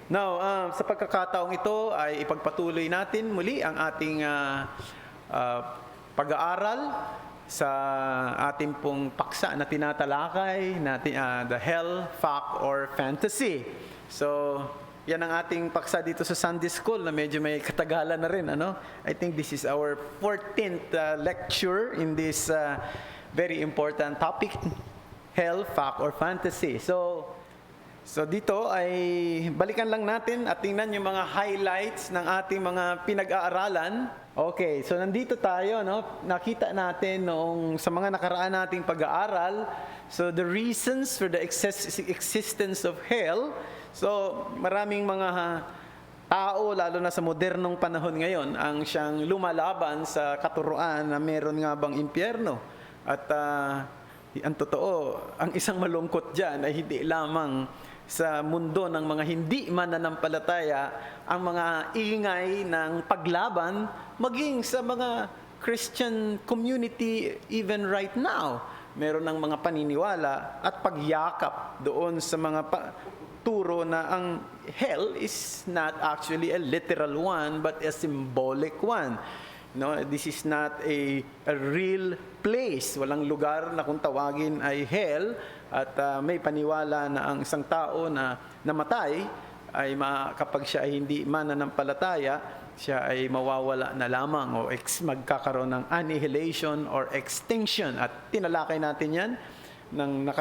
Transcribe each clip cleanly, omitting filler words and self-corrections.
Now, sa pagkakataong ito ay ipagpatuloy natin muli ang ating pag-aaral sa ating pong paksa na tinatalakay, the hell, fact, or fantasy. So, yan ang ating paksa dito sa Sunday School na medyo may katagalan na rin. I think this is our 14th lecture in this very important topic, hell, fact, or fantasy. So dito ay balikan lang natin at tingnan yung mga highlights ng ating mga pinag-aaralan. Okay, so nandito tayo, nakita natin noong sa mga nakaraan nating pag-aaral, so the reasons for the existence of hell. So maraming mga tao, lalo na sa modernong panahon ngayon, ang siyang lumalaban sa katuruan na meron nga bang impyerno. At ang totoo, ang isang malungkot dyan ay hindi lamang sa mundo ng mga hindi mananampalataya ang mga ingay ng paglaban, maging sa mga Christian community even right now. Meron ng mga paniniwala at pagyakap doon sa mga turo na ang hell is not actually a literal one but a symbolic one. This is not a real place. Walang lugar na kung tawagin ay hell. At may paniwala na ang isang tao na namatay ay kapag siya ay hindi mananampalataya, siya ay mawawala na lamang o magkakaroon ng annihilation or extinction. At tinalakay natin yan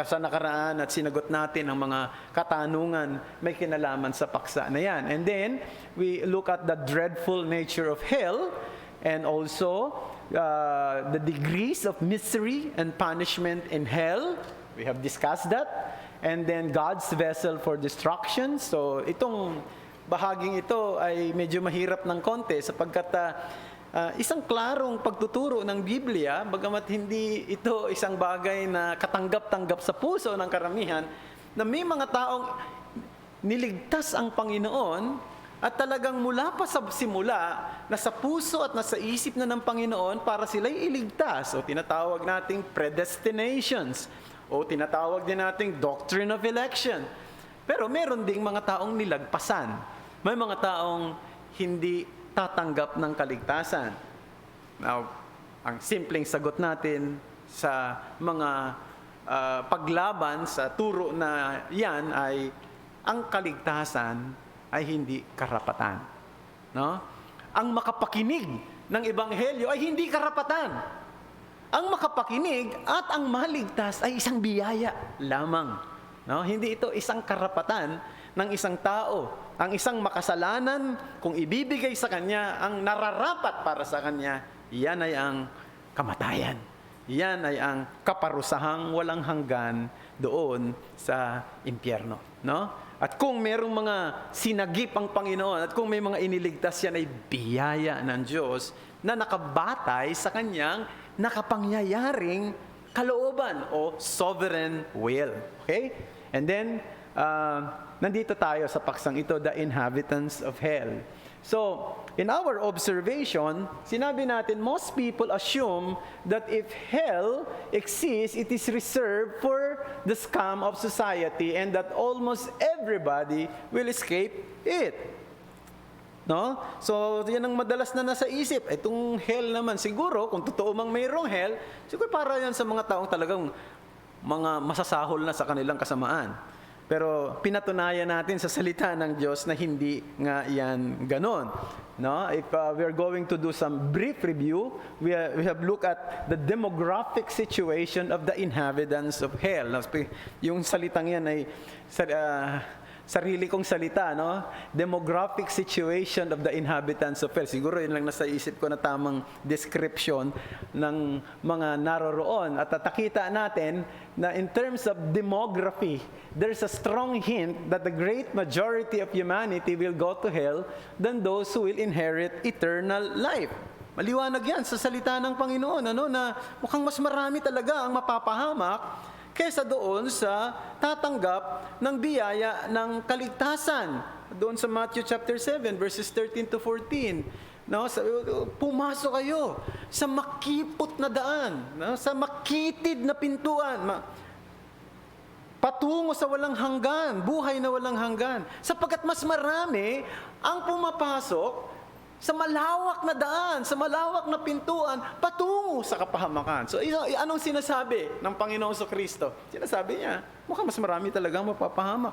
sa nakaraan at sinagot natin ang mga katanungan may kinalaman sa paksa na yan. And then, we look at the dreadful nature of hell and also the degrees of misery and punishment in hell. We have discussed that. And then God's vessel for destruction. So itong bahaging ito ay medyo mahirap ng konti sapagkat isang klarong pagtuturo ng Biblia, bagamat hindi ito isang bagay na katanggap-tanggap sa puso ng karamihan, na may mga taong niligtas ang Panginoon at talagang mula pa sa simula, nasa puso at nasa isip na ng Panginoon para sila'y iligtas o tinatawag nating predestinations. O tinatawag din nating doctrine of election. Pero meron ding mga taong nilagpasan. May mga taong hindi tatanggap ng kaligtasan. Now, ang simpleng sagot natin sa mga paglaban sa turo na yan ay ang kaligtasan ay hindi karapatan. Ang makapakinig ng ebanghelyo ay hindi karapatan. Ang makapakinig at ang maligtas ay isang biyaya lamang. Hindi ito isang karapatan ng isang tao. Ang isang makasalanan, kung ibibigay sa kanya ang nararapat para sa kanya, yan ay ang kamatayan. Yan ay ang kaparusahang walang hanggan doon sa impyerno. At kung merong mga sinagip ang Panginoon at kung may mga iniligtas, yan ay biyaya ng Diyos na nakabatay sa kanyang nakapangyayaring kalooban o sovereign will. Okay? And then, nandito tayo sa paksang ito, the inhabitants of hell. So, in our observation, sinabi natin, most people assume that if hell exists, it is reserved for the scum of society and that almost everybody will escape it. So, yan ang madalas na nasa isip. Itong hell naman, siguro, kung totoo mang mayroong hell, siguro para yan sa mga taong talagang mga masasahol na sa kanilang kasamaan. Pero pinatunayan natin sa salita ng Diyos na hindi nga yan ganon. If we're going to do some brief review, we have looked at the demographic situation of the inhabitants of hell. Yung salitang yan ay sarili kong salita, demographic situation of the inhabitants of hell. Siguro yun lang nasa isip ko na tamang description ng mga naroroon. At tatakita natin na in terms of demography, there's a strong hint that the great majority of humanity will go to hell than those who will inherit eternal life. Maliwanag yan sa salita ng Panginoon, na mukhang mas marami talaga ang mapapahamak kesa doon sa tatanggap ng biyaya ng kaligtasan. Doon sa Matthew chapter 7, verses 13 to 14. Pumasok kayo sa makipot na daan, sa makitid na pintuan. patungo sa walang hanggan, buhay na walang hanggan. Sapagkat mas marami ang pumapasok sa malawak na daan, sa malawak na pintuan, patungo sa kapahamakan. So, anong sinasabi ng Panginoong Kristo? Sinasabi niya, mukhang mas marami talagang mapapahamak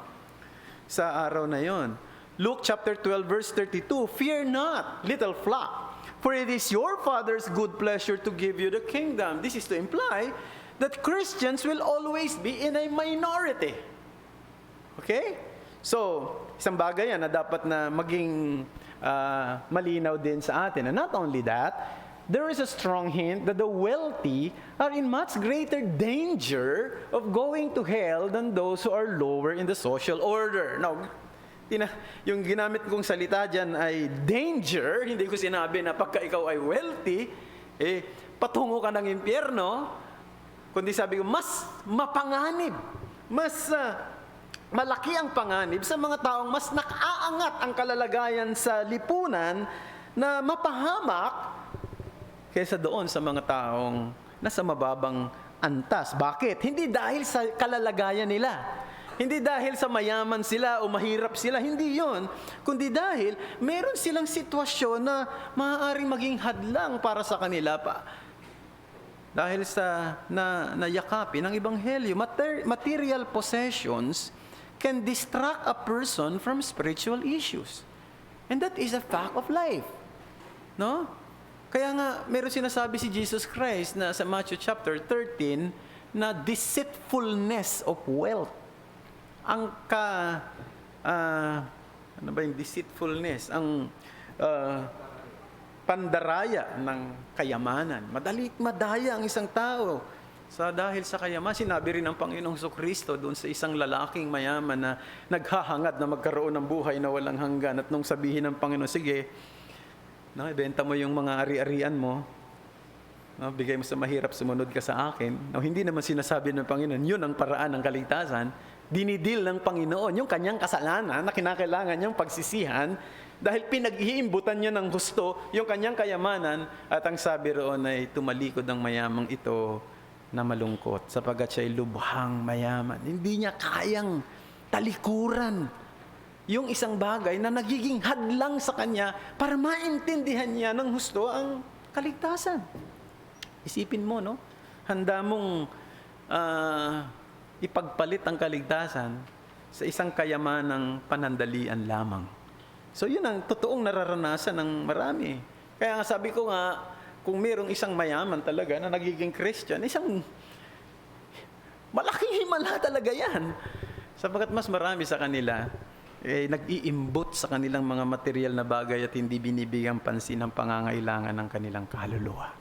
sa araw na yon. Luke chapter 12, verse 32, "Fear not, little flock, for it is your Father's good pleasure to give you the kingdom." This is to imply that Christians will always be in a minority. Okay? So, isang bagay yan na dapat na maging malinaw din sa atin. And not only that, there is a strong hint that the wealthy are in much greater danger of going to hell than those who are lower in the social order. Now, yung ginamit kong salita dyan ay danger. Hindi ko sinabi na pagka ikaw ay wealthy, patungo ka ng impyerno. Kundi sabi ko, mas mapanganib, mas malaki ang panganib sa mga taong mas nakaangat ang kalalagayan sa lipunan na mapahamak kaysa doon sa mga taong nasa mababang antas. Bakit? Hindi dahil sa kalalagayan nila. Hindi dahil sa mayaman sila o mahirap sila. Hindi yon. Kundi dahil meron silang sitwasyon na maaaring maging hadlang para sa kanila pa. Dahil sa nayakapin ng Ebanghelyo, material possessions can distract a person from spiritual issues. And that is a fact of life. No? Kaya nga, meron sinasabi si Jesus Christ na sa Matthew chapter 13 na deceitfulness of wealth. Ang ano ba yung deceitfulness? Ang pandaraya ng kayamanan. Madaya ang isang tao dahil sa kayaman. Sinabi rin ng Panginoong Kristo doon sa isang lalaking mayaman na naghahangad na magkaroon ng buhay na walang hanggan. At nung sabihin ng Panginoon, sige, ibenta mo yung mga ari-arian mo, bigay mo sa mahirap, sumunod ka sa akin. Hindi naman sinasabi ng Panginoon, yun ang paraan ng kaligtasan. Dinidil ng Panginoon yung kanyang kasalanan na kinakailangan niyang pagsisihan dahil pinag-iimbutan niya ng gusto yung kanyang kayamanan, at ang sabi roon ay tumalikod ang mayamang ito na malungkot sapagkat siya ay lubhang mayaman. Hindi niya kayang talikuran yung isang bagay na nagiging hadlang sa kanya para maintindihan niya ng husto ang kaligtasan. Isipin mo, no? Handa mong ipagpalit ang kaligtasan sa isang kayamanang panandalian lamang. So yun ang totoong nararanasan ng marami. Kaya nga sabi ko nga, kung mayroong isang mayaman talaga na nagiging Christian, isang malaking himala talaga yan. Sapagkat mas marami sa kanila, nag-iimbot sa kanilang mga material na bagay at hindi binibigyang pansin ang pangangailangan ng kanilang kaluluwa.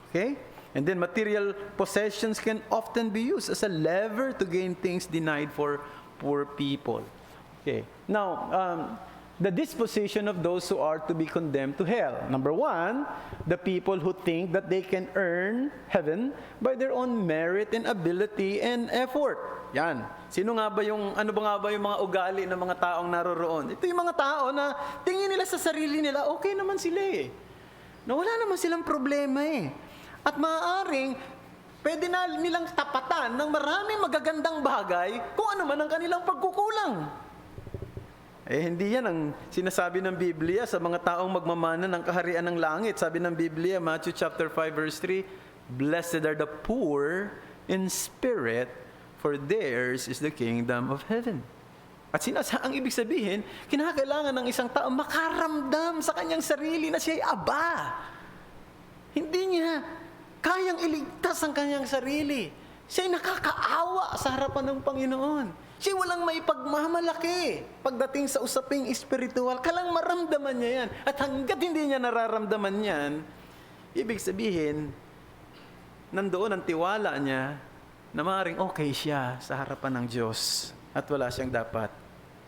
Okay? And then material possessions can often be used as a lever to gain things denied for poor people. Okay. Now, the disposition of those who are to be condemned to hell. Number one, the people who think that they can earn heaven by their own merit and ability and effort. Yan. Ano ba nga ba yung mga ugali ng mga taong naroroon? Ito yung mga tao na tingin nila sa sarili nila, okay naman sila eh. Wala naman silang problema eh. At maaaring, pwede na nilang tapatan ng maraming magagandang bagay kung ano man ang kanilang pagkukulang. Hindi yan ang sinasabi ng Biblia sa mga taong magmamana ng kaharian ng langit. Sabi ng Biblia, Matthew chapter 5 verse 3, "Blessed are the poor in spirit, for theirs is the kingdom of heaven." At ang ibig sabihin, kinakailangan ng isang tao makaramdam sa kanyang sarili na siya'y aba. Hindi niya kayang iligtas ang kanyang sarili. Siya'y nakakaawa sa harapan ng Panginoon. Siya walang may pagmamalaki pagdating sa usaping espiritual. Kalang maramdaman niya yan. At hanggat hindi niya nararamdaman yan, ibig sabihin, nandoon ang tiwala niya na maaaring okay siya sa harapan ng Diyos at wala siyang dapat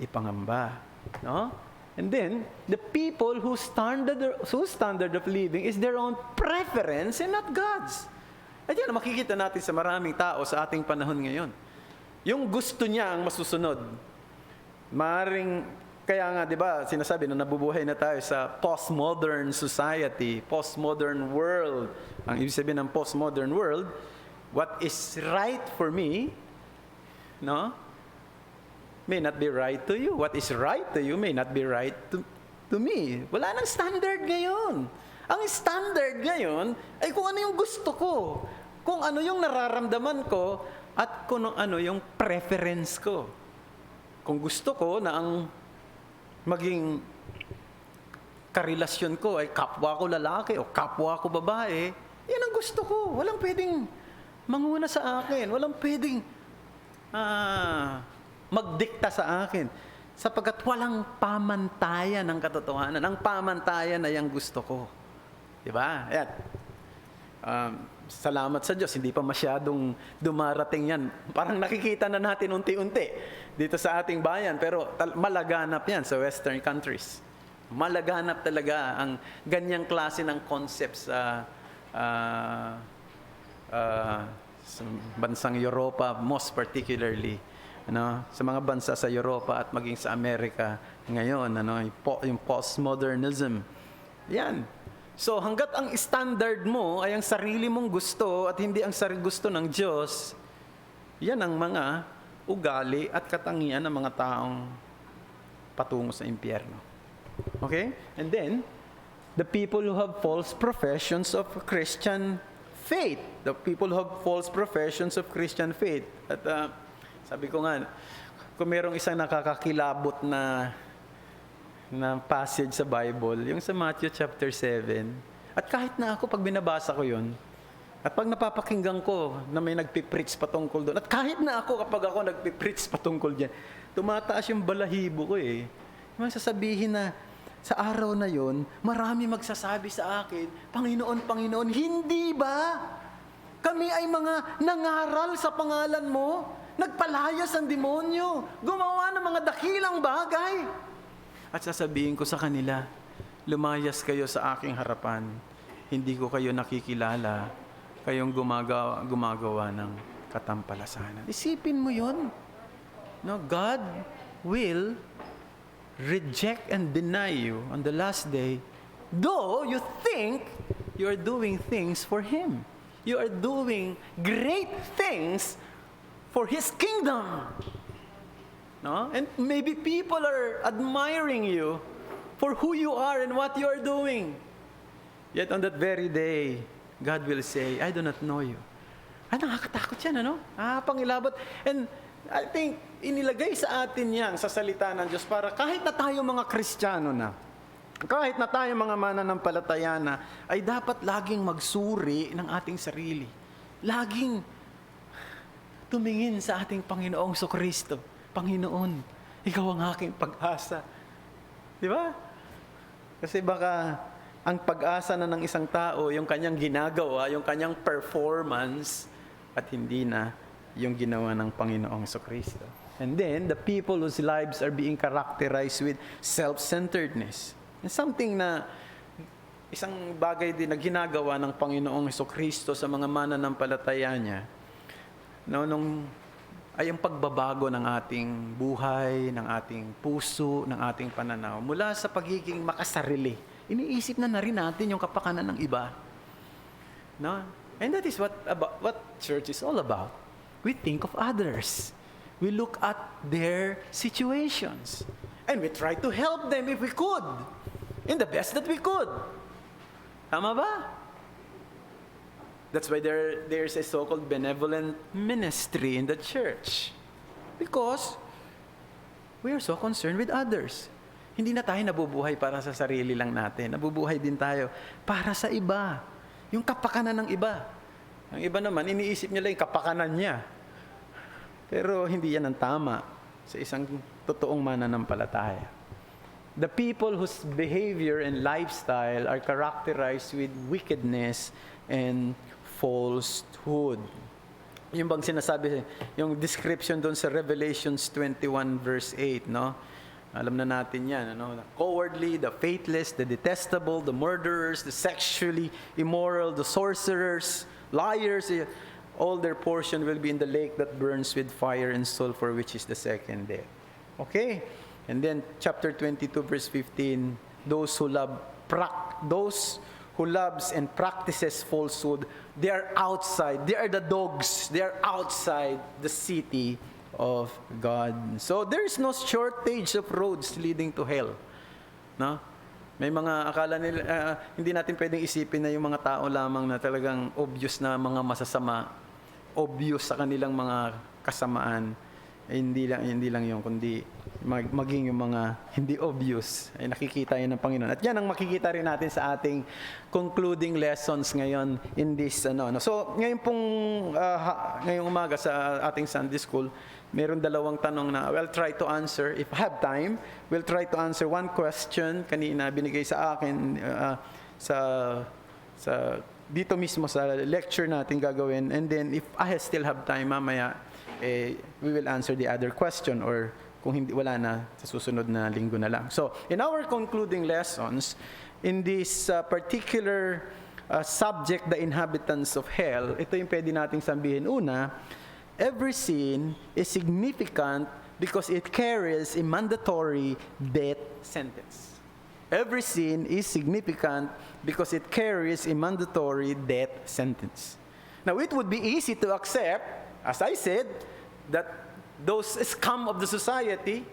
ipangamba. No? And then, the people whose standard of living is their own preference and not God's. At yan, makikita natin sa maraming tao sa ating panahon ngayon. Yung gusto niya ang masusunod. Maring, kaya nga, di ba, sinasabi na nabubuhay na tayo sa postmodern society, postmodern world. Ang ibig sabihin ng postmodern world, what is right for me no? May not be right to you. What is right to you may not be right to me. Wala nang standard ngayon. Ang standard ngayon ay kung ano yung gusto ko, kung ano yung nararamdaman ko, at kung ano yung preference ko. Kung gusto ko na ang maging karelasyon ko ay kapwa ko lalaki o kapwa ko babae, yan ang gusto ko. Walang pwedeng manguna sa akin. Walang pwedeng magdikta sa akin. Sapagkat walang pamantayan ng katotohanan. Ang pamantayan ay ang gusto ko. Diba? Yan. Salamat sa Diyos, hindi pa masyadong dumarating yan. Parang nakikita na natin unti-unti dito sa ating bayan, pero malaganap yan sa Western countries. Malaganap talaga ang ganyang klase ng concepts sa bansang Europa, most particularly. Sa mga bansa sa Europa at maging sa Amerika ngayon, yung postmodernism. Yan. So hanggat ang standard mo ay ang sarili mong gusto at hindi ang gusto ng Diyos, yan ang mga ugali at katangian ng mga taong patungo sa impyerno. Okay? And then, the people who have false professions of Christian faith. The people who have false professions of Christian faith. At sabi ko nga, kung merong isang nakakakilabot na passage sa Bible, yung sa Matthew chapter 7. At kahit na ako, pag binabasa ko yun, at pag napapakinggan ko na may nagpipreach patungkol doon, at kahit na ako, kapag ako nagpipreach patungkol dyan, tumataas yung balahibo ko eh. Yung sasabihin na, sa araw na yon, marami magsasabi sa akin, Panginoon, Panginoon, hindi ba? Kami ay mga nangaral sa pangalan mo, nagpalayas ang demonyo, gumawa ng mga dakilang bagay. At sasabihin ko sa kanila, lumayas kayo sa aking harapan. Hindi ko kayo nakikilala. Kayong gumagawa ng katampalasanan. Isipin mo yun. No, God will reject and deny you on the last day, though you think you are doing things for Him. You are doing great things for His kingdom. No? And maybe people are admiring you for who you are and what you are doing. Yet on that very day, God will say, I do not know you. Nakakatakot yan, ano? Pangilabot. And I think, inilagay sa atin yan, sa salita ng Diyos, para kahit na tayo mga Kristiyano na, kahit na tayo mga mananampalataya na, ay dapat laging magsuri ng ating sarili. Laging tumingin sa ating Panginoong Kristo. Panginoon, ikaw ang aking pag-asa. Di ba? Kasi baka ang pag-asa na ng isang tao, yung kanyang ginagawa, yung kanyang performance, at hindi na yung ginawa ng Panginoong Kristo. And then, the people whose lives are being characterized with self-centeredness. And something na, isang bagay din na ginagawa ng Panginoong Kristo sa mga mananampalataya niya, ay ang pagbabago ng ating buhay, ng ating puso, ng ating pananaw. Mula sa pagiging makasarili, iniisip na rin natin yung kapakanan ng iba. No? And that is what church is all about. We think of others. We look at their situations. And we try to help them if we could. In the best that we could. Tama ba? That's why there's a so-called benevolent ministry in the church. Because we are so concerned with others. Hindi na tayo nabubuhay para sa sarili lang natin. Nabubuhay din tayo para sa iba. Yung kapakanan ng iba. Ang iba naman, iniisip niya lang yung kapakanan niya. Pero hindi yan ang tama sa isang totoong mananampalataya. The people whose behavior and lifestyle are characterized with wickedness and falsehood. Yung bang sinasabi, yung description doon sa Revelations 21 verse 8, no? Alam na natin yan, ano? The cowardly, the faithless, the detestable, the murderers, the sexually immoral, the sorcerers, liars, all their portion will be in the lake that burns with fire and sulfur, which is the second death. Okay? And then chapter 22 verse 15, those who loves and practices falsehood, they are outside. They are the dogs. They are outside the city of God. So there is no shortage of roads leading to hell. No? May mga akala nila, hindi natin pwedeng isipin na yung mga tao lamang na talagang obvious na mga masasama, obvious sa kanilang mga kasamaan. Hindi lang yun, kundi maging yung mga hindi obvious ay nakikita yan ng Panginoon. At yan ang makikita rin natin sa ating concluding lessons ngayon in this So, ngayong umaga sa ating Sunday School, meron dalawang tanong na we'll try to answer. If I have time, we'll try to answer one question kanina binigay sa akin sa dito mismo sa lecture natin gagawin. And then if I still have time mamaya, we will answer the other question, or kung hindi, wala na, sa susunod na linggo na lang. So, in our concluding lessons, in this particular subject, the inhabitants of hell, ito yung pwede nating sabihin. Una, every sin is significant because it carries a mandatory death sentence. Every sin is significant because it carries a mandatory death sentence. Now, it would be easy to accept, as I said, that those scum of the society,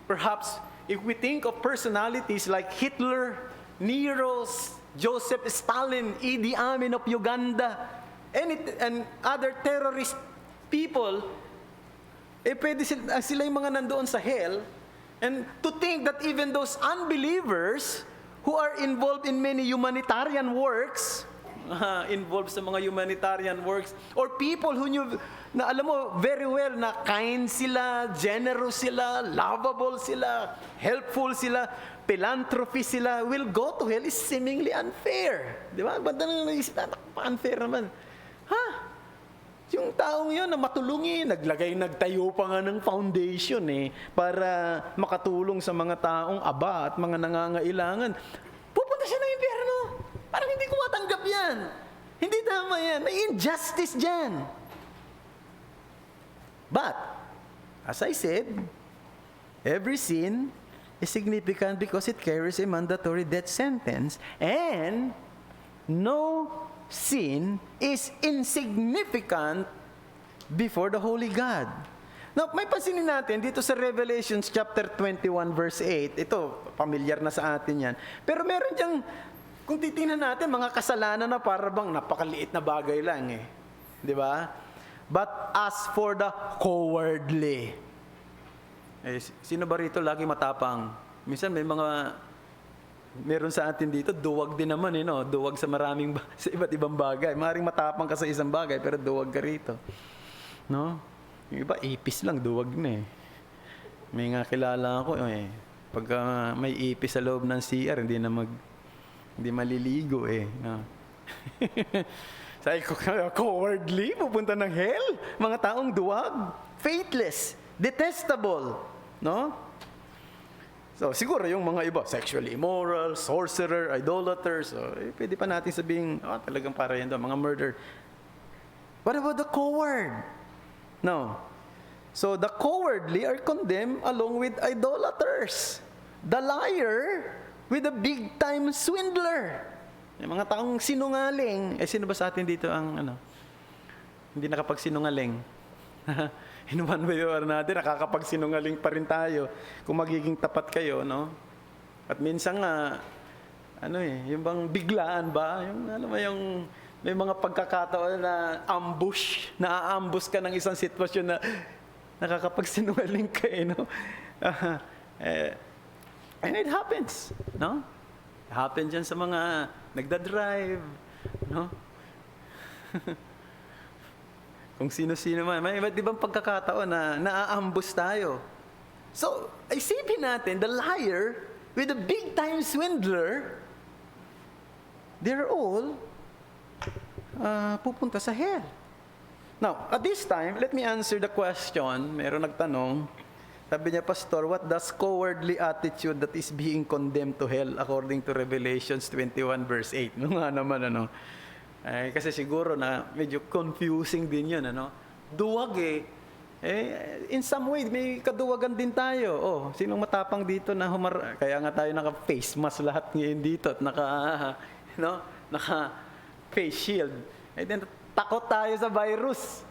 perhaps if we think of personalities like Hitler, Nero, Joseph Stalin, Idi Amin of Uganda, and other terrorist people, pwede sila yung mga nandoon sa hell. And to think that even those unbelievers who are involved in many humanitarian works, involved sa mga humanitarian works, or people who knew, na alam mo very well na kind sila, generous sila, lovable sila, helpful sila, philanthropy sila, will go to hell is seemingly unfair. Di ba? Ba't na naisip na, unfair naman? Yung taong yun na matulungin, nagtayo pa nga ng foundation para makatulong sa mga taong aba at mga nangangailangan. Pupunta siya ng impyerno. Parang hindi ko matanggap yan. Hindi tama yan. May injustice dyan. But, as I said, every sin is significant because it carries a mandatory death sentence, and no sin is insignificant before the Holy God. Now, may pansinin natin dito sa Revelation chapter 21 verse 8. Ito, familiar na sa atin yan. Pero meron diyang, kung titingnan natin, mga kasalanan na para bang napakaliit na bagay lang Di ba? But as for the cowardly. Sino ba rito lagi matapang? Minsan meron sa atin dito, duwag din naman duwag sa sa iba't ibang bagay. Maring matapang ka sa isang bagay, pero duwag ka rito. No? Yung iba, ipis lang, duwag na May nga kilala ako pagka may ipis sa loob ng CR, hindi maliligo No? Sabi ko, cowardly, pupunta ng hell, mga taong duwag, faithless, detestable, no? So, siguro yung mga iba, sexually immoral, sorcerer, idolaters, pwede pa natin sabihin, talagang para yan mga murder. What about the coward? No. So, the cowardly are condemned along with idolaters. The liar with a big-time swindler. Yung mga taong sinungaling. Sino ba sa atin dito ang hindi nakapagsinungaling? In one way or another, nakakapagsinungaling pa rin tayo kung magiging tapat kayo, no? At minsan nga, yung bang biglaan ba? Yung may mga pagkakataon na na-ambush ka ng isang sitwasyon na nakakapagsinungaling ka, no? And it happens, no? Happen dyan sa mga nagdadrive, no? Kung sino-sino man. May iba't ibang pagkakataon na naa-ambush tayo. So, isipin natin, the liar with the big-time swindler, they're all pupunta sa hell. Now, at this time, let me answer the question. Meron nagtanong, sabi niya, Pastor, what does cowardly attitude that is being condemned to hell according to Revelations 21 verse 8? Nga naman, kasi siguro na medyo confusing din yun, Duwag in some way, may kaduwagan din tayo. Sinong matapang dito na kaya nga tayo naka-face mask lahat ngayon dito at naka-face shield. Then, takot tayo sa virus.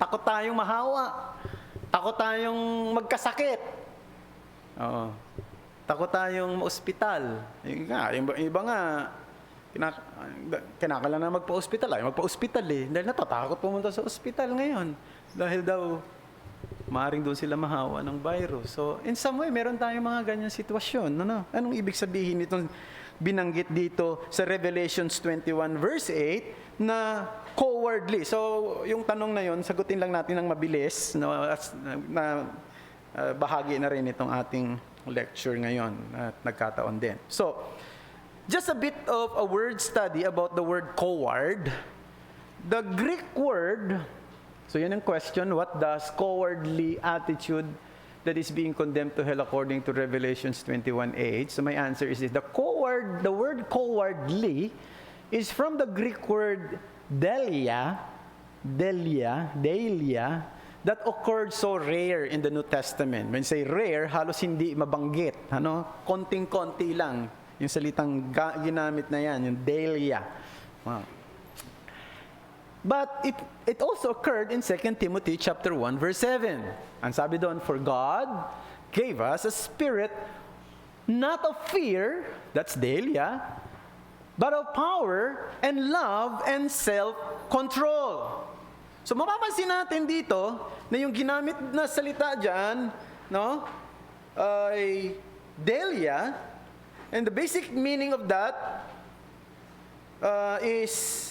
Takot tayong mahawa. Takot tayong magkasakit. Oo. Takot tayong ma-ospital. Yung iba nga, kinakailangan na magpa-ospital. Ay, magpa-ospital eh. Dahil natatakot pumunta sa ospital ngayon. Dahil daw, maaaring doon sila mahawa ng virus. So, in some way, meron tayong mga ganyan sitwasyon. Ano? Anong ibig sabihin itong binanggit dito sa Revelations 21 verse 8 na cowardly? So, yung tanong na yon, sagutin lang natin ng mabilis, no, bahagi na rin itong ating lecture ngayon at nagkataon din. So, just a bit of a word study about the word coward. The Greek word, so yan ang question, what does cowardly attitude that is being condemned to hell according to Revelations 21:8? So my answer is this. The word cowardly is from the Greek word delia, that occurred so rare in the New Testament. When say rare, halos hindi mabanggit. Konting-konti lang. Yung salitang ginamit na yan, yung delia. Wow. But it also occurred in 2 Timothy chapter 1 verse 7. Ang sabi doon, for God gave us a spirit not of fear, that's delia, but of power and love and self-control. So mapapansin natin dito na yung ginamit na salita dyan, no, ay delia, and the basic meaning of that is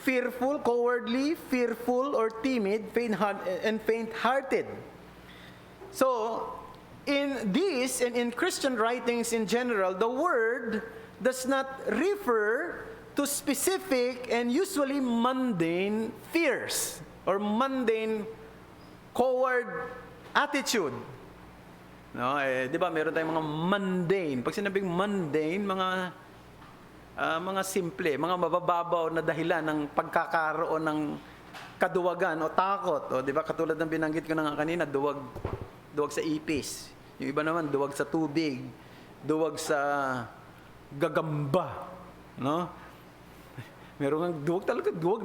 fearful, cowardly, fearful, or timid, faint-hearted. So, in this and in Christian writings in general, the word does not refer to specific and usually mundane fears or mundane coward attitude. No, di ba meron tayong mga mundane. Pag sinabing mundane, mga simple, mga mabababaw na dahilan ng pagkakaroon ng kaduwagan o takot. O, di ba, katulad ng binanggit ko na nga kanina, duwag sa ipis. Yung iba naman, duwag sa tubig, duwag sa gagamba. No? Meron nga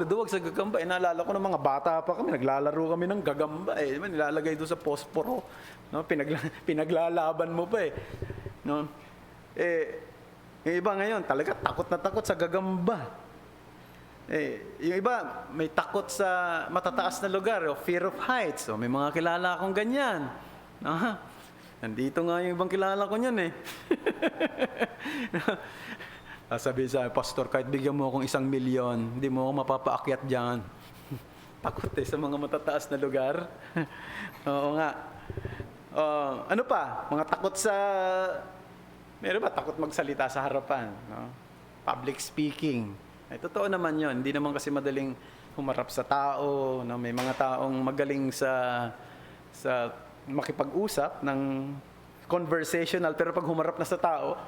duwag sa gagamba. Naalala ko ng mga bata pa kami, naglalaro kami ng gagamba. Di ba, nilalagay doon sa posporo. No? Pinaglalaban mo pa eh. No? Yung iba ngayon, talaga takot na takot sa gagamba. Yung iba, may takot sa matataas na lugar, o fear of heights. So, may mga kilala akong ganyan. Nandito nga yung ibang kilala ko niyan eh. Sabi sa pastor, kahit bigyan mo akong 1 milyon, hindi mo ako mapapaakyat dyan. Takot sa mga matataas na lugar. Oo nga. Ano pa? Mga takot sa... Meron ba takot magsalita sa harapan? No? Public speaking. Totoo naman yon. Hindi naman kasi madaling humarap sa tao. No? May mga taong magaling sa makipag-usap ng conversational. Pero pag humarap na sa tao,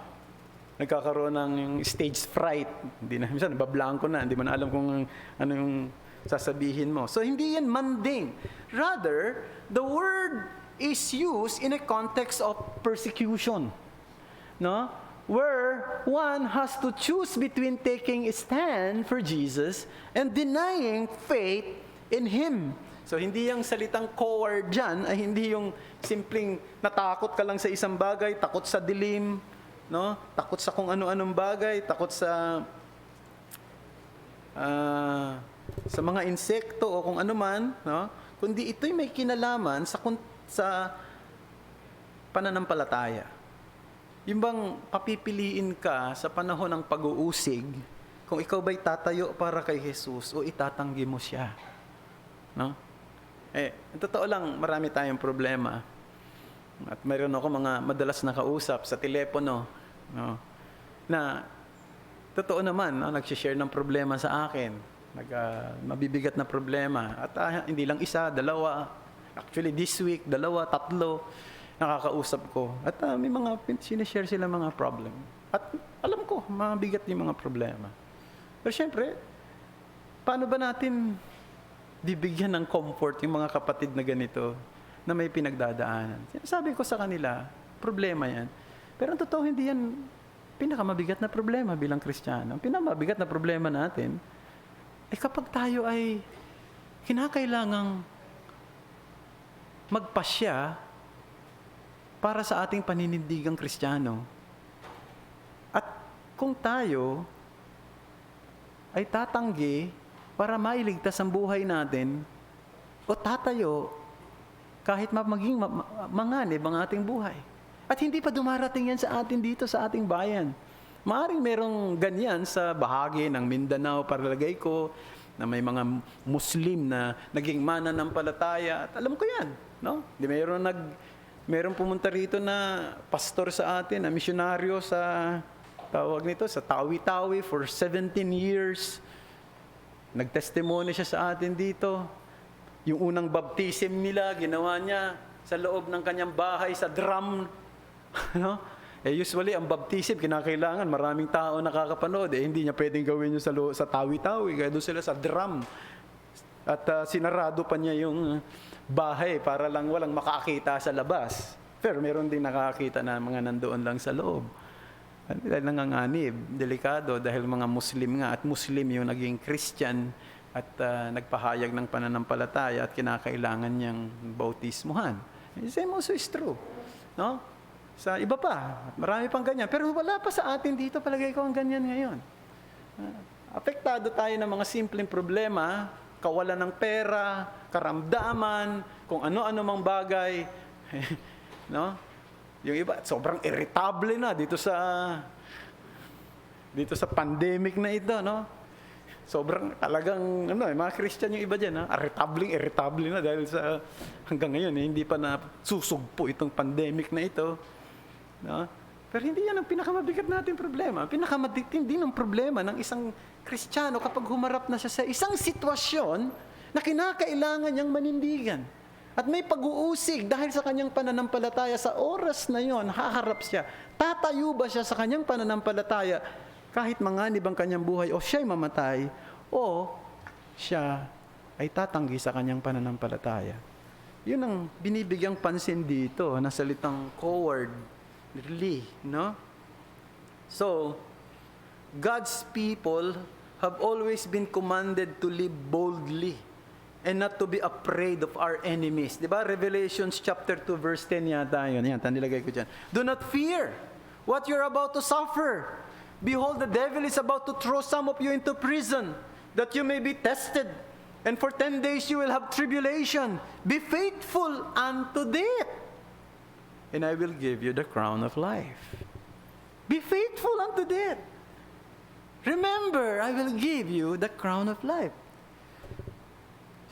nagkakaroon ng stage fright. Minsan, nabablanko na. Hindi mo na alam kung ano yung sasabihin mo. So, hindi yan mundane. Rather, the word is used in a context of persecution. No? Where one has to choose between taking a stand for Jesus and denying faith in Him. So, hindi yung salitang coward dyan, ay hindi yung simpleng natakot ka lang sa isang bagay, takot sa dilim, no? Takot sa kung ano-anong bagay, takot sa mga insekto o kung ano man, no? Kundi ito'y may kinalaman sa pananampalataya. Yung bang papipiliin ka sa panahon ng pag-uusig, kung ikaw ba'y tatayo para kay Jesus o itatanggi mo siya. No? Totoo lang, marami tayong problema. At mayroon ako mga madalas na kausap sa telepono, no? Na totoo naman, no? Nag-share ng problema sa akin. Mabibigat na problema. At hindi lang isa, dalawa. Actually, this week, 2, 3. Nakakausap ko. At may mga sinishare sila mga problem. At alam ko, mabigat yung mga problema. Pero syempre, paano ba natin bibigyan ng comfort yung mga kapatid na ganito na may pinagdadaanan? Sabi ko sa kanila, problema yan. Pero ang totoo, hindi yan pinakamabigat na problema bilang Kristiyano. Ang pinakamabigat na problema natin, kapag tayo ay kinakailangang magpasya para sa ating paninindigang Kristiyano. At kung tayo ay tatanggi para mailigtas ang buhay natin, o tatayo kahit maging manganib ang ating buhay. At hindi pa dumarating yan sa atin dito, sa ating bayan. Maaaring merong ganyan sa bahagi ng Mindanao, paralagay ko, na may mga Muslim na naging mananampalataya. At alam ko yan, no? Di merong pumunta rito na pastor sa atin, na misyonaryo sa, tawag nito, sa Tawi-Tawi for 17 years. Nagtestimony siya sa atin dito. Yung unang baptism nila, ginawa niya sa loob ng kanyang bahay, sa drum. No? Usually, ang baptism, kinakailangan, maraming tao nakakapanood. Hindi niya pwedeng gawin yun sa Tawi-Tawi. Kaya doon sila sa drum. At sinarado pa niya yung bahay para lang walang makakita sa labas. Pero meron din nakakita na mga nandoon lang sa loob. Dahil nanganganib, delikado, dahil mga Muslim nga, at Muslim yung naging Christian at nagpahayag ng pananampalataya at kinakailangan niyang bautismuhan. The same also is true. No? Sa iba pa, marami pang ganyan. Pero wala pa sa atin dito, palagay ko ang ganyan ngayon. Apektado tayo ng mga simpleng problema, kawalan ng pera, karamdaman, kung ano-ano mang bagay. No? Yung iba, sobrang irritable na dito sa pandemic na ito, no? Sobrang talagang, mga Christian yung iba dyan, irritable na dahil sa hanggang ngayon, hindi pa na susugpo itong pandemic na ito. No? Pero hindi yan ang pinakamabigat natin problema. Pinakamatindi ng problema ng isang Kristiyano kapag humarap na siya sa isang sitwasyon na kinakailangan niyang manindigan. At may pag-uusig dahil sa kanyang pananampalataya, sa oras na yon, haharap siya. Tatayo ba siya sa kanyang pananampalataya kahit manganib ang kanyang buhay o siya'y mamatay o siya ay tatanggi sa kanyang pananampalataya. Yun ang binibigyang pansin dito na salitang cowardly, no? So, God's people have always been commanded to live boldly and not to be afraid of our enemies. Diba? Revelations chapter 2 verse 10 yata yun. Yan, nilagay ko dyan. Do not fear what you're about to suffer. Behold, the devil is about to throw some of you into prison, that you may be tested. And for 10 days you will have tribulation. Be faithful unto death, and I will give you the crown of life. Be faithful unto death. Remember, I will give you the crown of life.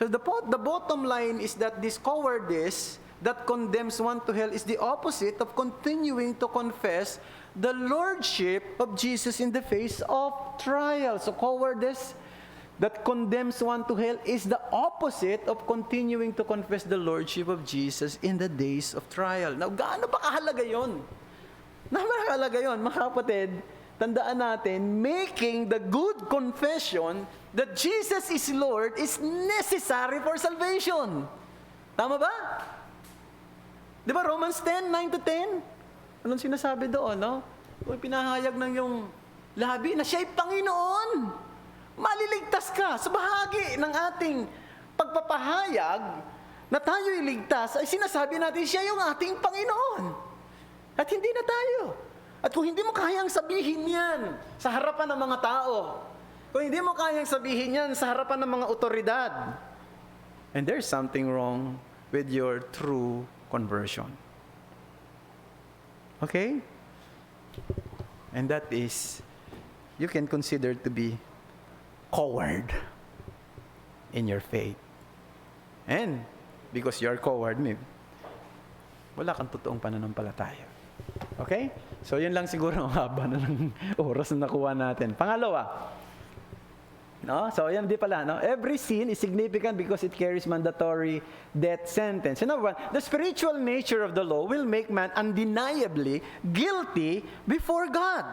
So the bottom line is that this cowardice that condemns one to hell is the opposite of continuing to confess the lordship of Jesus in the face of trial. So cowardice that condemns one to hell is the opposite of continuing to confess the lordship of Jesus in the days of trial. Now, gaano ba kahalaga yun? Nakahalaga yun, mga kapatid. Tandaan natin, making the good confession that Jesus is Lord is necessary for salvation. Tama ba? Di ba Romans 10, 9 to 10? Anong sinasabi doon, no? Kung pinahayag ng yung labi na siya'y Panginoon, maliligtas ka. Sa bahagi ng ating pagpapahayag na tayo'y ligtas, ay sinasabi natin siya yung ating Panginoon. At hindi na tayo. At kung hindi mo kayang sabihin yan sa harapan ng mga tao, kung hindi mo kayang sabihin yan sa harapan ng mga otoridad, and there's something wrong with your true conversion. Okay? And that is, you can consider to be coward in your faith. And because you're coward, wala kang totoong pananampalataya. Okay? So, yun lang siguro ang haba na ng oras na nakuha natin. Pangalawa, no? So, yan di pala, no? Every sin is significant because it carries mandatory death sentence. So, number one, the spiritual nature of the law will make man undeniably guilty before God.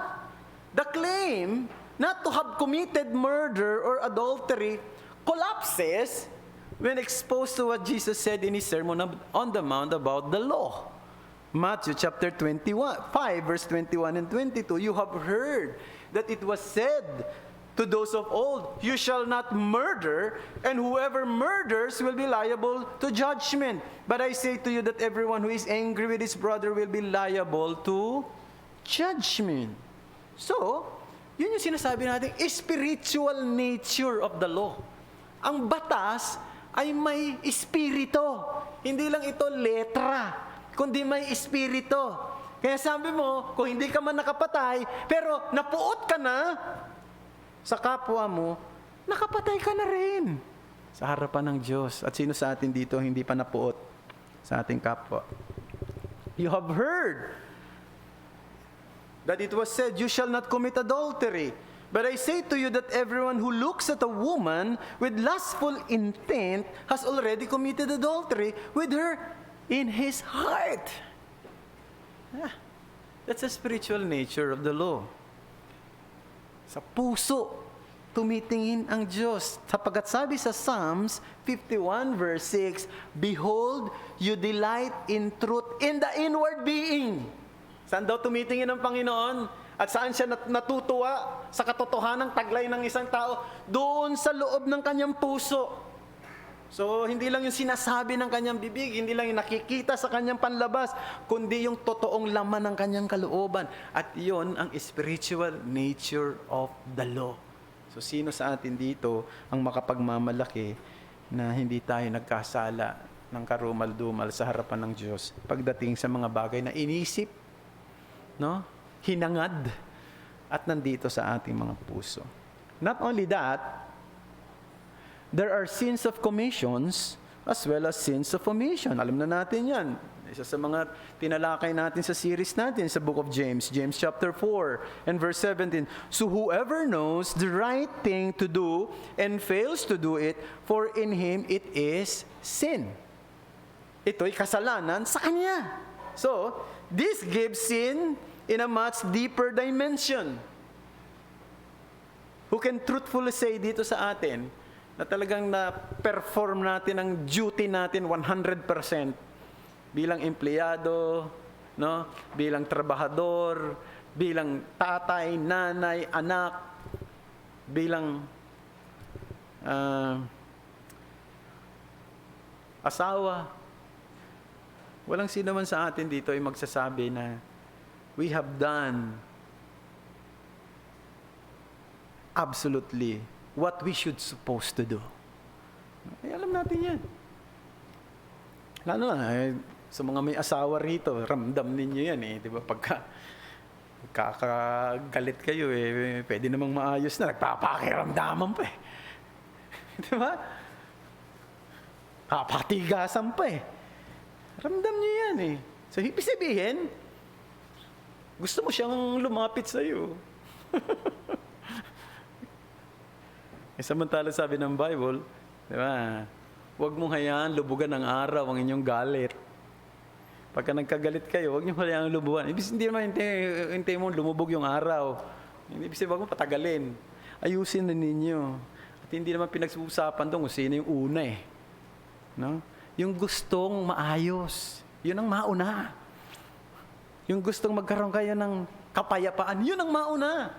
The claim not to have committed murder or adultery collapses when exposed to what Jesus said in his Sermon on the Mount about the law. Matthew chapter 5, verse 21 and 22, you have heard that it was said to those of old, "You shall not murder, and whoever murders will be liable to judgment. But I say to you that everyone who is angry with his brother will be liable to judgment." So, yun yung sinasabi natin, spiritual nature of the law. Ang batas ay may espiritu. Hindi lang ito letra, kundi may espiritu. Kaya sabi mo, kung hindi ka man nakapatay, pero napuot ka na sa kapwa mo, nakapatay ka na rin sa harapan ng Diyos. At sino sa atin dito hindi pa napuot sa ating kapwa? You have heard that it was said, "You shall not commit adultery." But I say to you that everyone who looks at a woman with lustful intent has already committed adultery with her in his heart. That's the spiritual nature of the law. Sa puso, tumitingin ang Diyos. Sapagkat sabi sa Psalms 51 verse 6, "Behold, you delight in truth in the inward being." Saan daw tumitingin ang Panginoon? At saan siya natutuwa? Sa katotohanang taglay ng isang tao? Doon sa loob ng kanyang puso. So, hindi lang yung sinasabi ng kanyang bibig, hindi lang yung nakikita sa kanyang panlabas, kundi yung totoong laman ng kanyang kalooban. At yon ang spiritual nature of the law. So, sino sa atin dito ang makapagmamalaki na hindi tayo nagkasala ng karumal-dumal sa harapan ng Diyos pagdating sa mga bagay na inisip, no? Hinangad, at nandito sa ating mga puso. Not only that, there are sins of commissions as well as sins of omission. Alam na natin yan. Isa sa mga tinalakay natin sa series natin sa book of James, James chapter 4 and verse 17. "So whoever knows the right thing to do and fails to do it, for in him it is sin." Ito'y kasalanan sa kanya. So, this gives sin in a much deeper dimension. Who can truthfully say dito sa atin na talagang na-perform natin ang duty natin 100% bilang empleyado, no? Bilang trabahador, bilang tatay, nanay, anak, bilang asawa. Walang sino man sa atin dito ay magsasabi na we have done absolutely what we should supposed to do. Ay, alam natin yan. Lalo na, sa mga may asawa rito, ramdam ninyo yan eh. Di ba? Pagkakagalit kayo eh, pwede namang maayos na. Nagpapakiramdaman pa eh. Di ba? Papatigasan pa eh. Ramdam nyo yan eh. So, ibig sabihin, gusto mo siyang lumapit sa'yo. Samantala sabi ng Bible, di ba? Huwag mong hayaan lubugan ng araw ang inyong galit. Pagka nagkagalit kayo, huwag niyo hayaan lubugan. Hindi naman hintay mo lumubog yung araw. Ibig sabihin, huwag mo patagalin. Ayusin na ninyo. At hindi naman pinag-uusapan doon kung sino yung una eh. No? Yung gustong maayos, yun ang mauna. Yung gustong magkaroon kayo ng kapayapaan, yun ang mauna.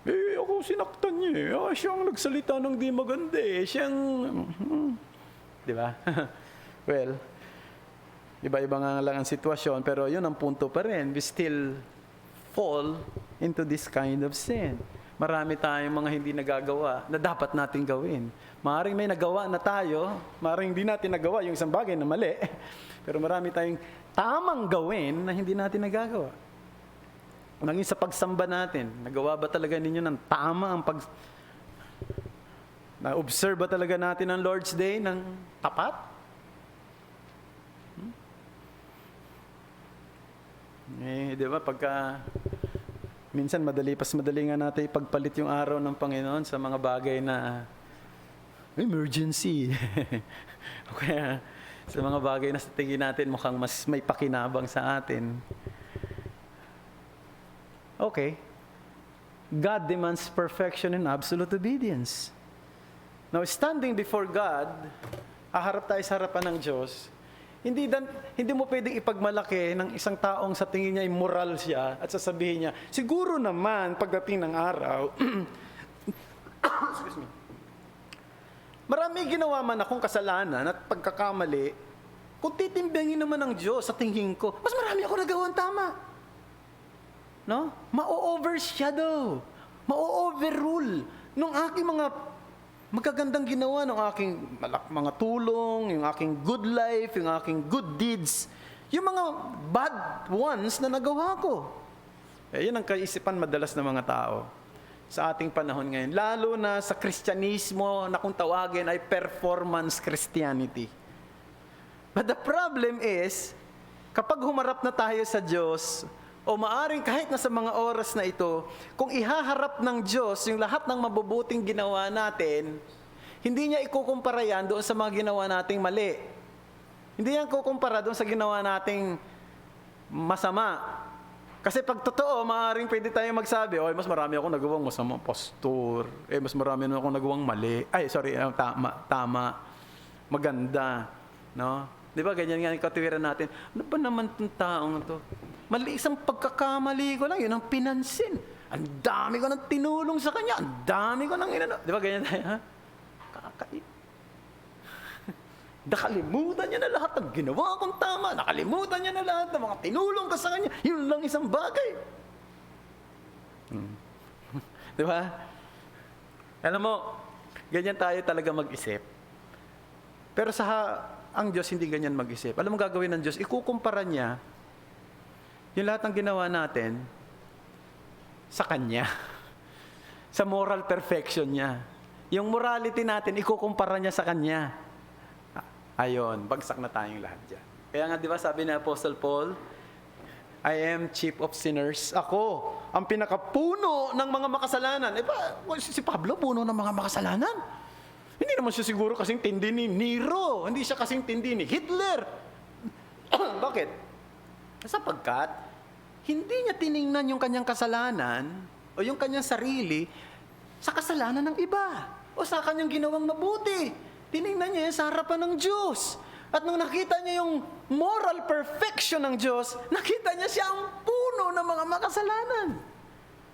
Eh, ako sinaktan niya eh. Siya ang nagsalita ng di maganda eh. Siya ang... Di ba? Well, iba-iba nga lang ang sitwasyon, pero yun ang punto pa rin. We still fall into this kind of sin. Marami tayong mga hindi nagagawa na dapat natin gawin. Maaaring may nagawa na tayo, maaaring hindi natin nagawa yung isang bagay na mali, pero marami tayong tamang gawin na hindi natin nagagawa. Nanging sa pagsamba natin, nagawa ba talaga ninyo ng tama ang na-observe ba talaga natin ang Lord's Day ng tapat? Eh, di ba, pagka minsan madali nga natin ipagpalit yung araw ng Panginoon sa mga bagay na emergency. O kaya sa mga bagay na sa tingin natin mukhang mas may pakinabang sa atin. Okay. God demands perfection and absolute obedience. Now, standing before God, haharap tayo sa harapan ng Diyos, Hindi mo pwedeng ipagmalaki ng isang taong sa tingin niya ay moral siya at sasabihin niya, siguro naman pagdating ng araw, excuse me, marami ginawa man akong kasalanan at pagkakamali, kung titimbangin naman ng Diyos sa tingin ko, mas marami ako nagawang tama. No? Ma-overshadow, ma-overrule nung aking mga magagandang ginawa, nung aking mga tulong, yung aking good life, yung aking good deeds, yung mga bad ones na nagawa ko. Yun ang kaisipan madalas ng mga tao sa ating panahon ngayon. Lalo na sa Kristyanismo na kung tawagin ay performance Christianity. But the problem is, kapag humarap na tayo sa Diyos, o maaring kahit na sa mga oras na ito, kung ihaharap ng Diyos yung lahat ng mabubuting ginawa natin, hindi niya ikukumpara yan doon sa mga ginawa nating mali. Hindi yan kukumpara doon sa ginawa nating masama. Kasi pag totoo, maaring pwede tayo magsabi, mas marami akong nagawang masama, pastor. Mas marami na akong nagawang mali. Tama. Maganda. No? Di ba, ganyan nga yung katiwiran natin. Ano ba naman itong taong ito? Mali, isang pagkakamali ko lang, yun ang pinansin. Ang dami ko nang tinulong sa kanya. Ang dami ko nang inano. Di ba, ganyan tayo, ha? Kakait. Nakalimutan niya na lahat ng ginawa kong tama. Nakalimutan niya na lahat ng mga tinulong ko sa kanya. Yun lang isang bagay. Di ba? Alam mo, ganyan tayo talaga mag-isip. Pero ang Diyos hindi ganyan mag-isip. Alam mo gagawin ng Diyos? Ikukumpara niya yung lahat ng ginawa natin sa Kanya. Sa moral perfection niya. Yung morality natin, ikukumpara niya sa Kanya. Ayon, bagsak na tayong lahat dyan. Kaya nga, di ba, sabi ni Apostle Paul, I am chief of sinners. Ako, ang pinakapuno ng mga makasalanan. Si Pablo, puno ng mga makasalanan. Hindi naman siya siguro kasing tindi ni Nero. Hindi siya kasing tindi ni Hitler. Bakit? Sapagkat, hindi niya tiningnan yung kanyang kasalanan o yung kanyang sarili sa kasalanan ng iba o sa kanyang ginawang mabuti. Tiningnan niya sa harapan ng Diyos. At nung nakita niya yung moral perfection ng Diyos, nakita niya siya ang puno ng mga makasalanan.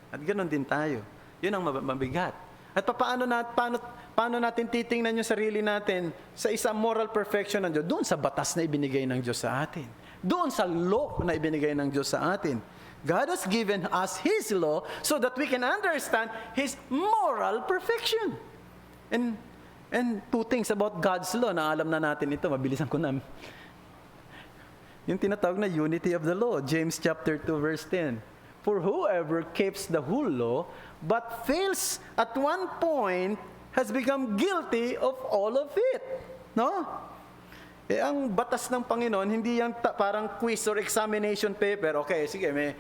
At ganoon din tayo. Yun ang mabigat. At paano natin titingnan yung sarili natin sa isang moral perfection ng Diyos? Doon sa batas na ibinigay ng Diyos sa atin. Doon sa law na ibinigay ng Diyos sa atin. God has given us His law so that we can understand His moral perfection. And two things about God's law na alam na natin ito. Mabilisan ko na. Yung tinatawag na unity of the law. James chapter 2 verse 10. For whoever keeps the whole law but fails at one point has become guilty of all of it. No? Ang batas ng Panginoon, hindi yan parang quiz or examination paper. Okay, sige, may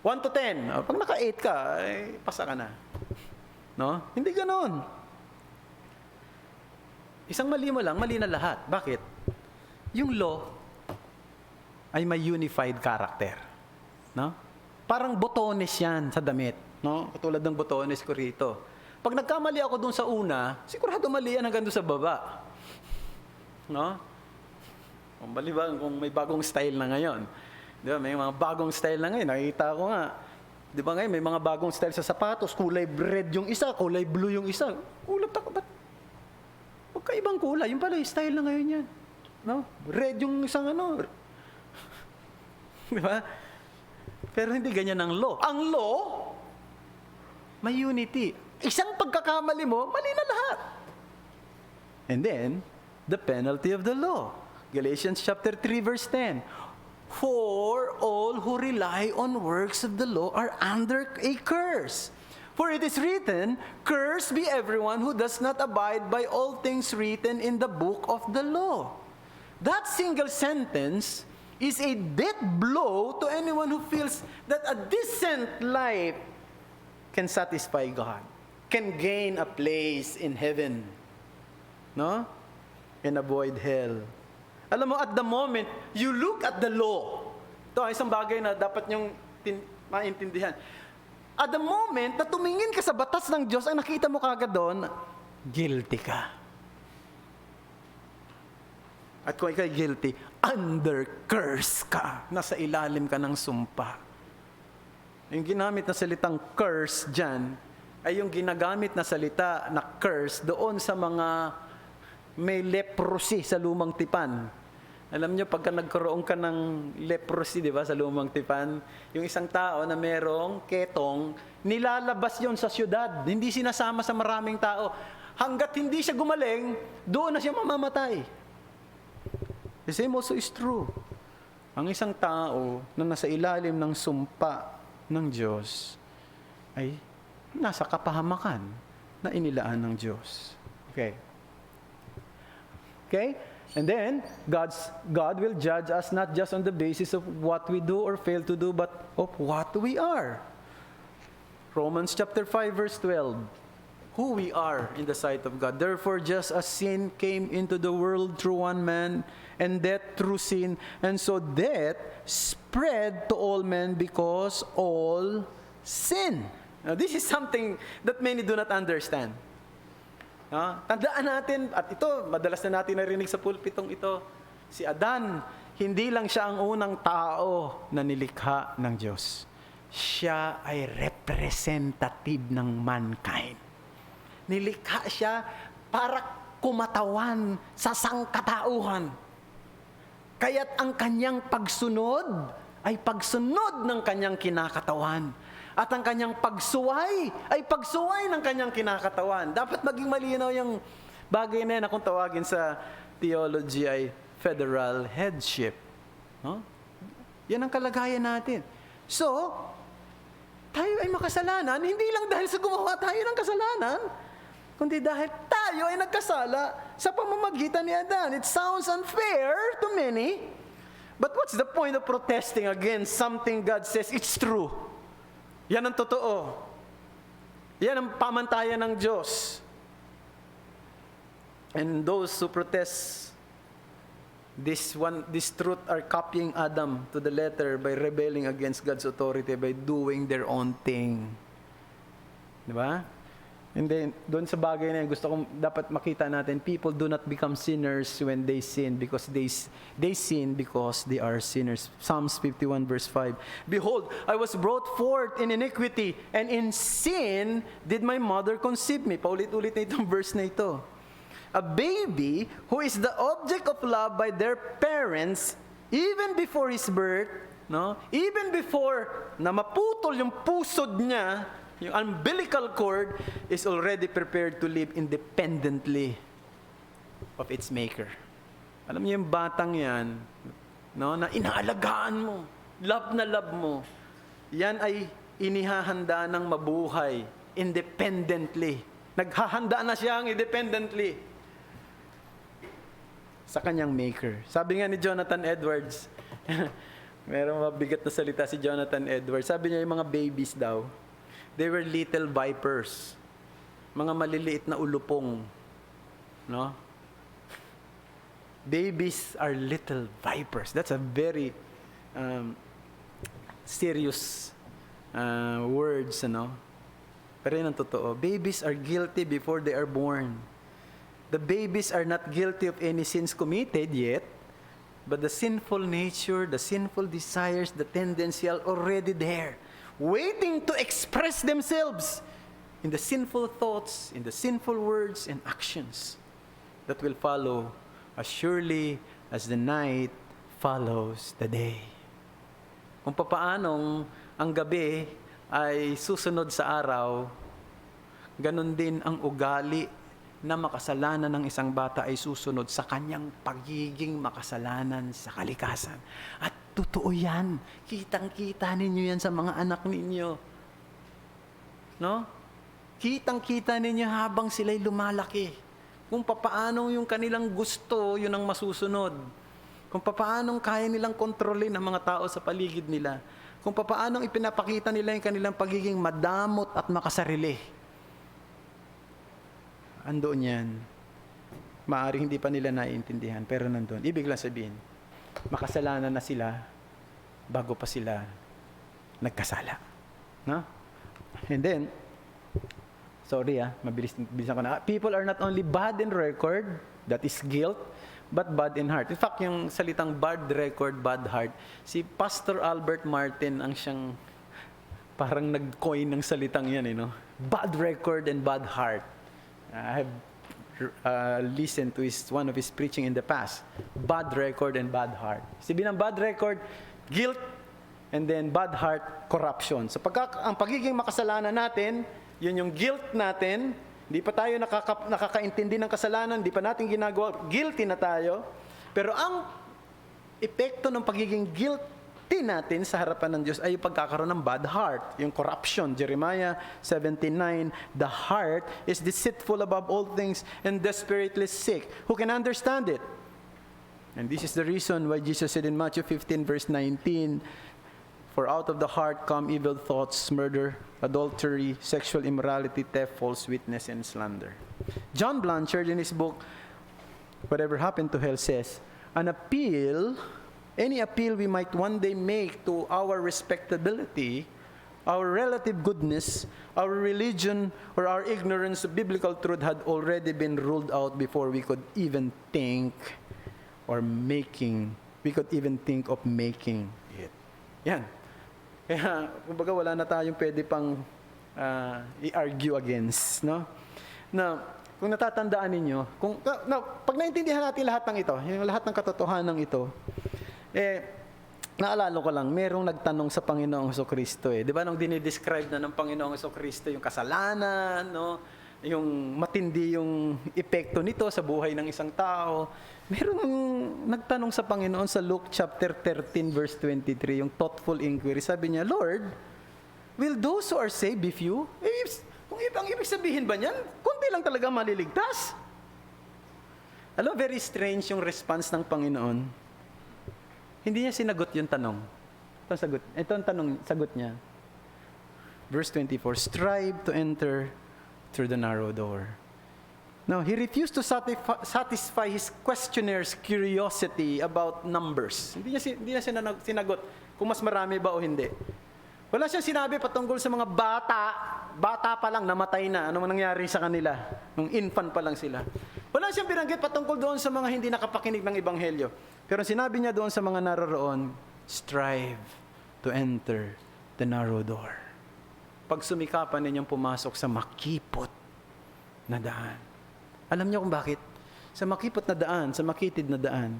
1 to 10. Pag naka-8 ka, pasa ka na. No? Hindi ganon. Isang mali mo lang, mali na lahat. Bakit? Yung law ay may unified character. No? Parang botones yan sa damit. No? Katulad ng botones ko rito. Pag nagkamali ako dun sa una, sigurado mali yan hanggang dun sa baba. No? Kung may bagong style na ngayon. Di ba? May mga bagong style na ngayon. Nakikita ko nga. Di ba ngayon, may mga bagong style sa sapatos. Kulay red yung isa, kulay blue yung isa. Ulat ako. Ba't? Magkaibang kulay. Yung pala, yung style na ngayon yan. No? Red yung isang Di ba? Pero hindi ganyan ang law. Ang law, may unity. Isang pagkakamali mo, mali na lahat. And then, the penalty of the law. Galatians chapter 3 verse 10. For all who rely on works of the law are under a curse. For it is written, cursed be everyone who does not abide by all things written in the book of the law. That single sentence is a death blow to anyone who feels that a decent life can satisfy God, can gain a place in heaven, no? And avoid hell. Alam mo, at the moment, you look at the law. Ito, isang bagay na dapat niyong maintindihan. At the moment na tumingin ka sa batas ng Diyos, ang nakita mo kagad doon, guilty ka. At kung ikay guilty, under curse ka. Nasa ilalim ka ng sumpa. Yung ginamit na salitang curse dyan, ay yung ginagamit na salita na curse doon sa mga may leprosy sa lumang tipan. Alam nyo, pagka nagkaroon ka ng leprosy, di ba, sa lumang tipan, yung isang tao na merong ketong, nilalabas yon sa syudad. Hindi sinasama sa maraming tao. Hanggat hindi siya gumaling, doon na siya mamamatay. The same also is true. Ang isang tao na nasa ilalim ng sumpa ng Diyos ay nasa kapahamakan na inilaan ng Diyos. Okay? Okay? And then, God will judge us not just on the basis of what we do or fail to do, but of what we are. Romans chapter 5, verse 12. Who we are in the sight of God. Therefore, just as sin came into the world through one man, and death through sin, and so death spread to all men because all sin. Now, this is something that many do not understand. Tandaan natin, at ito, madalas na natin narinig sa pulpitong ito, si Adan, hindi lang siya ang unang tao na nilikha ng Diyos. Siya ay representative ng mankind. Nilikha siya para kumatawan sa sangkatauhan. Kaya't ang kanyang pagsunod ay pagsunod ng kanyang kinakatawan. At ang kanyang pagsuway ay pagsuway ng kanyang kinakatawan. Dapat maging malinaw yung bagay na yan na kung tawagin sa theology ay federal headship. Huh? Yan ang kalagayan natin. So, tayo ay makasalanan, hindi lang dahil sa gumawa tayo ng kasalanan, kundi dahil tayo ay nagkasala sa pamamagitan ni Adan. It sounds unfair to many, but what's the point of protesting against something God says it's true? Yan ang totoo. Yan ang pamantayan ng Diyos. And those who protest this truth are copying Adam to the letter by rebelling against God's authority, by doing their own thing. Diba? And then, doon sa bagay na yun, gusto kong dapat makita natin, people do not become sinners when they sin because they sin because they are sinners. Psalms 51 verse 5. Behold, I was brought forth in iniquity, and in sin did my mother conceive me. Paulit-ulit na itong verse na ito. A baby who is the object of love by their parents, even before his birth, no? Even before na maputol yung pusod niya, yung umbilical cord, is already prepared to live independently of its maker. Alam niyo yung batang yan, no, na inaalagaan mo, love na love mo, yan ay inihahanda ng mabuhay independently. Naghahanda na siyang independently sa kanyang maker. Sabi nga ni Jonathan Edwards, merong mabigat na salita si Jonathan Edwards, sabi niya yung mga babies daw, they were little vipers. Mga maliliit na ulupong. No? Babies are little vipers. That's a very serious words, ano? Pero yun ang totoo. Babies are guilty before they are born. The babies are not guilty of any sins committed yet, but the sinful nature, the sinful desires, the tendency are already there, waiting to express themselves in the sinful thoughts, in the sinful words and actions that will follow as surely as the night follows the day. Kung papaanong ang gabi ay susunod sa araw, ganun din ang ugali na makasalanan ng isang bata ay susunod sa kanyang pagiging makasalanan sa kalikasan. At totoo yan. Kitang-kita ninyo yan sa mga anak ninyo. No? Kitang-kita ninyo habang sila'y lumalaki. Kung papaanong yung kanilang gusto, yun ang masusunod. Kung papaanong kaya nilang kontrolin ang mga tao sa paligid nila. Kung papaanong ipinapakita nila yung kanilang pagiging madamot at makasarili. Andoon yan. Maaring hindi pa nila naiintindihan, pero nandun. Ibig lang sabihin, makasalanan na sila bago pa sila nagkasala. No? And then, bilisan ko na. People are not only bad in record, that is guilt, but bad in heart. In fact, yung salitang bad record, bad heart, si Pastor Albert Martin ang siyang parang nag-coin ng salitang yan, Bad record and bad heart. I have listened to one of his preaching in the past. Bad record and bad heart. Sabi ng bad record, guilt, and then bad heart, corruption. So ang pagiging makasalanan natin, yun yung guilt natin, hindi pa tayo nakakaintindi ng kasalanan, hindi pa natin ginagawa, guilty na tayo. Pero ang epekto ng pagiging guilty natin sa harapan ng Diyos ay yung pagkakaroon ng bad heart, yung corruption. Jeremiah 17:9, the heart is deceitful above all things and desperately sick. Who can understand it? And this is the reason why Jesus said in Matthew 15 verse 19, for out of the heart come evil thoughts, murder, adultery, sexual immorality, theft, false witness, and slander. John Blanchard in his book, Whatever Happened to Hell, says, any appeal we might one day make to our respectability, our relative goodness, our religion, or our ignorance of biblical truth had already been ruled out before we could even think of making it. Yan. Kaya, kumbaga wala na tayong pwede pang i-argue against, no? Now, kung natatandaan ninyo, pag naintindihan natin lahat ng ito, yung lahat ng katotohanan ng ito, naalala ko lang, merong nagtanong sa Panginoong Jesucristo Di ba nung dinidescribe na ng Panginoong Jesucristo yung kasalanan, no? Yung matindi yung epekto nito sa buhay ng isang tao, merong nagtanong sa Panginoon sa Luke chapter 13 verse 23, yung thoughtful inquiry. Sabi niya, Lord, will those who are saved be few? Kung ang ibig sabihin ba niyan, kunti lang talaga maliligtas. Alam, very strange yung response ng Panginoon. Hindi niya sinagot yung tanong. Ito ang sagot niya. Verse 24, strive to enter through the narrow door. Now, he refused to satisfy his questioner's curiosity about numbers. Hindi niya sinagot kung mas marami ba o hindi. Wala siyang sinabi patungkol sa mga bata pa lang namatay na. Ano nangyari sa kanila? Nung infant pa lang sila. Wala siyang binanggit patungkol doon sa mga hindi nakapakinig ng Ebanghelyo. Pero sinabi niya doon sa mga naroroon, strive to enter the narrow door. Pag sumikapan ninyong pumasok sa makipot na daan. Alam niyo kung bakit? Sa makipot na daan, sa makitid na daan,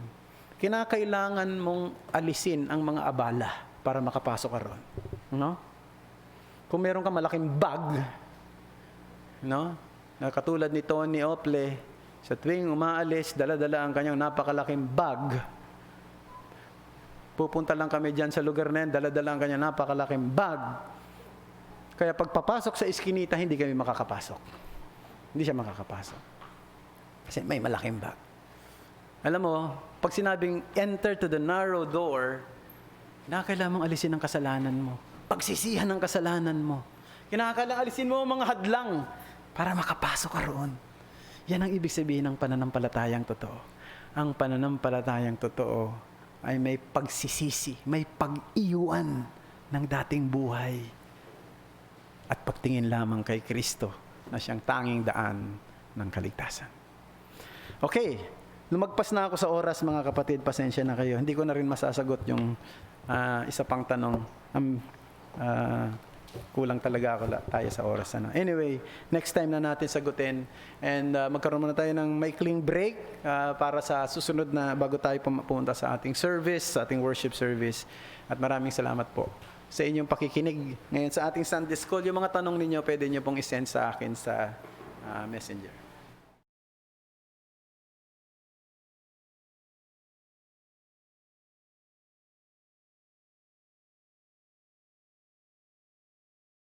kinakailangan mong alisin ang mga abala para makapasok ka roon. No? Kung meron ka malaking bag, no? Na katulad ni Tony Ople, sa tuwing umaalis, dala-dala ang kanyang napakalaking bag. Pupunta lang kami dyan sa lugar na yan, dala-dala ang kanyang napakalaking bag. Kaya pagpapasok sa iskinita, hindi kami makakapasok. Hindi siya makakapasok. Kasi may malaking bag. Alam mo, pag sinabing enter to the narrow door, kinakailangan mong alisin ang kasalanan mo. Pagsisihan ng kasalanan mo. Kinakailangan alisin mo ang mga hadlang para makapasok ka roon. Yan ang ibig sabihin ng pananampalatayang totoo. Ang pananampalatayang totoo ay may pagsisisi, may pag-iwan ng dating buhay at pagtingin lamang kay Kristo na siyang tanging daan ng kaligtasan. Okay, lumagpas na ako sa oras mga kapatid, pasensya na kayo. Hindi ko na rin masasagot yung isa pang tanong. Kulang talaga tayo sa oras. Anyway, next time na natin sagutin. And magkaroon muna tayo ng maikling break para sa susunod na bago tayo pumunta sa ating service, sa ating worship service. At maraming salamat po sa inyong pakikinig ngayon sa ating Sunday School. Yung mga tanong ninyo, pwede nyo pong isend sa akin sa Messenger.